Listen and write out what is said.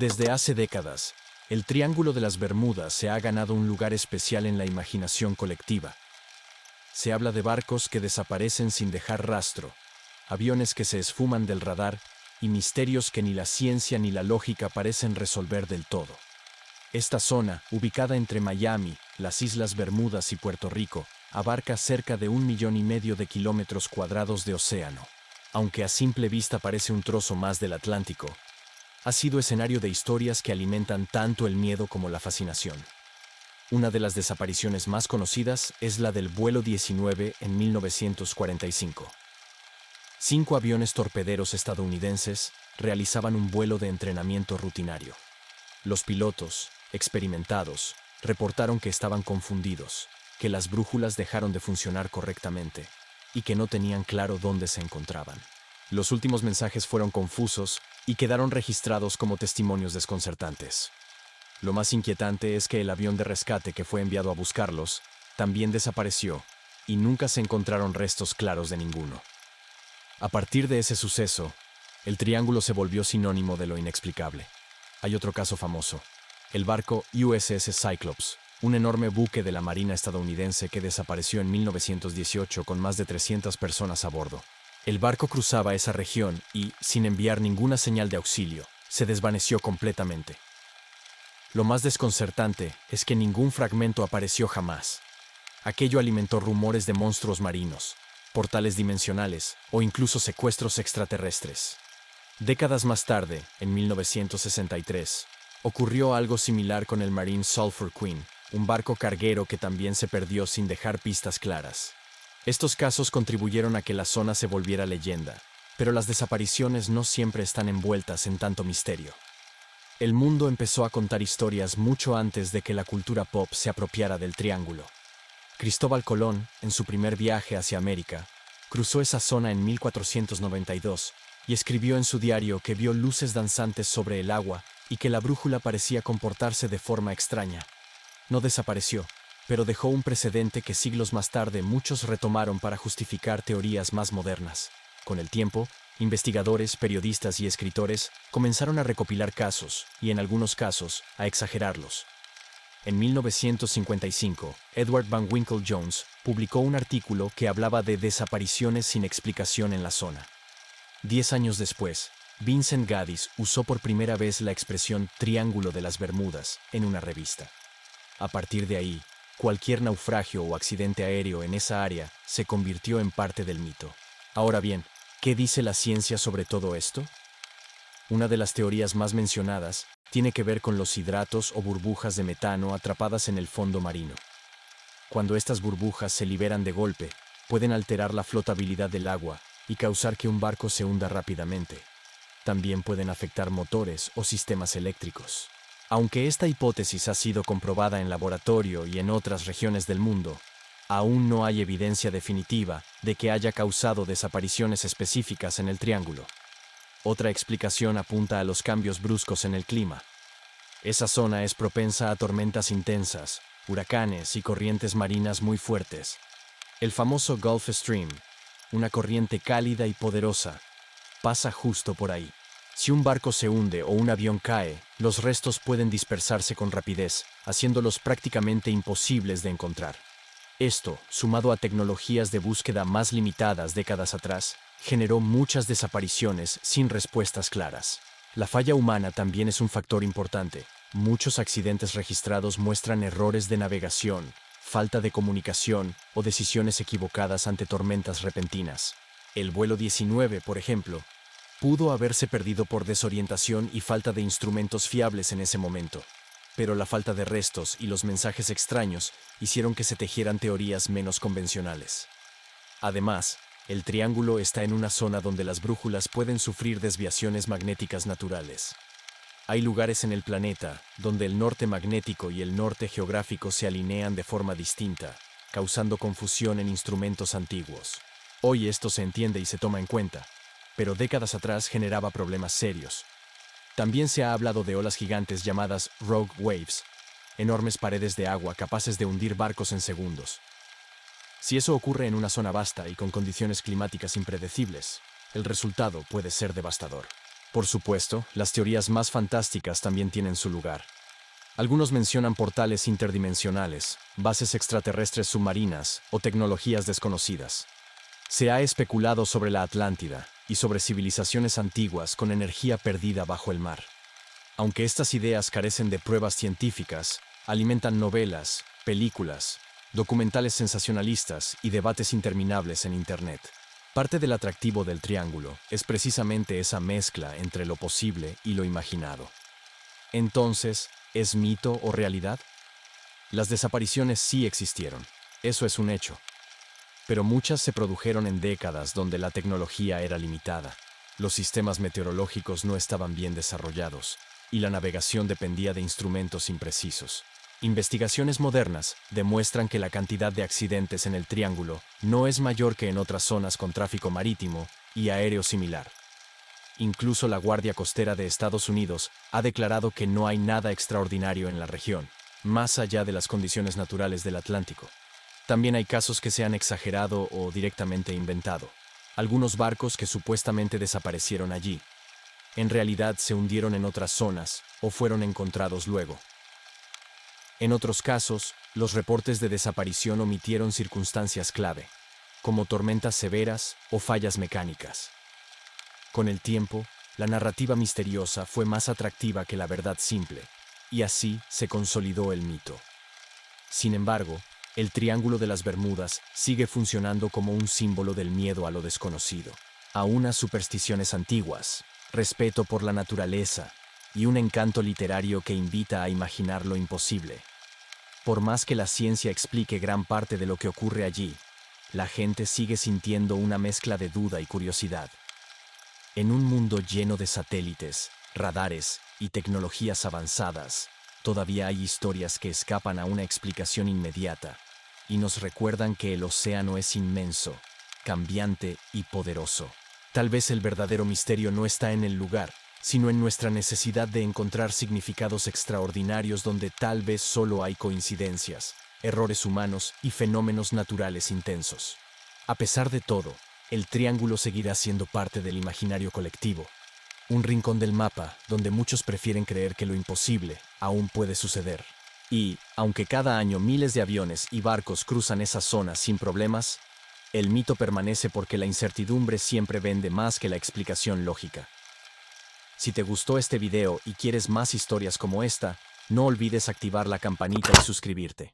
Desde hace décadas, el Triángulo de las Bermudas se ha ganado un lugar especial en la imaginación colectiva. Se habla de barcos que desaparecen sin dejar rastro, aviones que se esfuman del radar y misterios que ni la ciencia ni la lógica parecen resolver del todo. Esta zona, ubicada entre Miami, las Islas Bermudas y Puerto Rico, abarca cerca de 1,5 millones de kilómetros cuadrados de océano. Aunque a simple vista parece un trozo más del Atlántico, ha sido escenario de historias que alimentan tanto el miedo como la fascinación. Una de las desapariciones más conocidas es la del vuelo 19 en 1945. 5 aviones torpederos estadounidenses realizaban un vuelo de entrenamiento rutinario. Los pilotos, experimentados, reportaron que estaban confundidos, que las brújulas dejaron de funcionar correctamente y que no tenían claro dónde se encontraban. Los últimos mensajes fueron confusos y quedaron registrados como testimonios desconcertantes. Lo más inquietante es que el avión de rescate que fue enviado a buscarlos también desapareció y nunca se encontraron restos claros de ninguno. A partir de ese suceso, el Triángulo se volvió sinónimo de lo inexplicable. Hay otro caso famoso, el barco USS Cyclops, un enorme buque de la Marina estadounidense que desapareció en 1918 con más de 300 personas a bordo. El barco cruzaba esa región y, sin enviar ninguna señal de auxilio, se desvaneció completamente. Lo más desconcertante es que ningún fragmento apareció jamás. Aquello alimentó rumores de monstruos marinos, portales dimensionales o incluso secuestros extraterrestres. Décadas más tarde, en 1963, ocurrió algo similar con el Marine Sulphur Queen, un barco carguero que también se perdió sin dejar pistas claras. Estos casos contribuyeron a que la zona se volviera leyenda, pero las desapariciones no siempre están envueltas en tanto misterio. El mundo empezó a contar historias mucho antes de que la cultura pop se apropiara del Triángulo. Cristóbal Colón, en su primer viaje hacia América, cruzó esa zona en 1492 y escribió en su diario que vio luces danzantes sobre el agua y que la brújula parecía comportarse de forma extraña. No desapareció, pero dejó un precedente que siglos más tarde muchos retomaron para justificar teorías más modernas. Con el tiempo, investigadores, periodistas y escritores comenzaron a recopilar casos y, en algunos casos, a exagerarlos. En 1955, Edward Van Winkle Jones publicó un artículo que hablaba de desapariciones sin explicación en la zona. 10 años después, Vincent Gaddis usó por primera vez la expresión Triángulo de las Bermudas en una revista. A partir de ahí, cualquier naufragio o accidente aéreo en esa área se convirtió en parte del mito. Ahora bien, ¿qué dice la ciencia sobre todo esto? Una de las teorías más mencionadas tiene que ver con los hidratos o burbujas de metano atrapadas en el fondo marino. Cuando estas burbujas se liberan de golpe, pueden alterar la flotabilidad del agua y causar que un barco se hunda rápidamente. También pueden afectar motores o sistemas eléctricos. Aunque esta hipótesis ha sido comprobada en laboratorio y en otras regiones del mundo, aún no hay evidencia definitiva de que haya causado desapariciones específicas en el Triángulo. Otra explicación apunta a los cambios bruscos en el clima. Esa zona es propensa a tormentas intensas, huracanes y corrientes marinas muy fuertes. El famoso Gulf Stream, una corriente cálida y poderosa, pasa justo por ahí. Si un barco se hunde o un avión cae, los restos pueden dispersarse con rapidez, haciéndolos prácticamente imposibles de encontrar. Esto, sumado a tecnologías de búsqueda más limitadas décadas atrás, generó muchas desapariciones sin respuestas claras. La falla humana también es un factor importante. Muchos accidentes registrados muestran errores de navegación, falta de comunicación o decisiones equivocadas ante tormentas repentinas. El vuelo 19, por ejemplo, pudo haberse perdido por desorientación y falta de instrumentos fiables en ese momento. Pero la falta de restos y los mensajes extraños hicieron que se tejieran teorías menos convencionales. Además, el Triángulo está en una zona donde las brújulas pueden sufrir desviaciones magnéticas naturales. Hay lugares en el planeta donde el norte magnético y el norte geográfico se alinean de forma distinta, causando confusión en instrumentos antiguos. Hoy esto se entiende y se toma en cuenta, pero décadas atrás generaba problemas serios. También se ha hablado de olas gigantes llamadas rogue waves, enormes paredes de agua capaces de hundir barcos en segundos. Si eso ocurre en una zona vasta y con condiciones climáticas impredecibles, el resultado puede ser devastador. Por supuesto, las teorías más fantásticas también tienen su lugar. Algunos mencionan portales interdimensionales, bases extraterrestres submarinas o tecnologías desconocidas. Se ha especulado sobre la Atlántida y sobre civilizaciones antiguas con energía perdida bajo el mar. Aunque estas ideas carecen de pruebas científicas, alimentan novelas, películas, documentales sensacionalistas y debates interminables en Internet. Parte del atractivo del triángulo es precisamente esa mezcla entre lo posible y lo imaginado. Entonces, ¿es mito o realidad? Las desapariciones sí existieron, eso es un hecho. Pero muchas se produjeron en décadas donde la tecnología era limitada, los sistemas meteorológicos no estaban bien desarrollados y la navegación dependía de instrumentos imprecisos. Investigaciones modernas demuestran que la cantidad de accidentes en el Triángulo no es mayor que en otras zonas con tráfico marítimo y aéreo similar. Incluso la Guardia Costera de Estados Unidos ha declarado que no hay nada extraordinario en la región, más allá de las condiciones naturales del Atlántico. También hay casos que se han exagerado o directamente inventado. Algunos barcos que supuestamente desaparecieron allí, en realidad se hundieron en otras zonas o fueron encontrados luego. En otros casos, los reportes de desaparición omitieron circunstancias clave, como tormentas severas o fallas mecánicas. Con el tiempo, la narrativa misteriosa fue más atractiva que la verdad simple, y así se consolidó el mito. Sin embargo, el Triángulo de las Bermudas sigue funcionando como un símbolo del miedo a lo desconocido, a unas supersticiones antiguas, respeto por la naturaleza y un encanto literario que invita a imaginar lo imposible. Por más que la ciencia explique gran parte de lo que ocurre allí, la gente sigue sintiendo una mezcla de duda y curiosidad. En un mundo lleno de satélites, radares y tecnologías avanzadas, todavía hay historias que escapan a una explicación inmediata y nos recuerdan que el océano es inmenso, cambiante y poderoso. Tal vez el verdadero misterio no está en el lugar, sino en nuestra necesidad de encontrar significados extraordinarios donde tal vez solo hay coincidencias, errores humanos y fenómenos naturales intensos. A pesar de todo, el Triángulo seguirá siendo parte del imaginario colectivo, un rincón del mapa donde muchos prefieren creer que lo imposible aún puede suceder. Y, aunque cada año miles de aviones y barcos cruzan esas zonas sin problemas, el mito permanece porque la incertidumbre siempre vende más que la explicación lógica. Si te gustó este video y quieres más historias como esta, no olvides activar la campanita y suscribirte.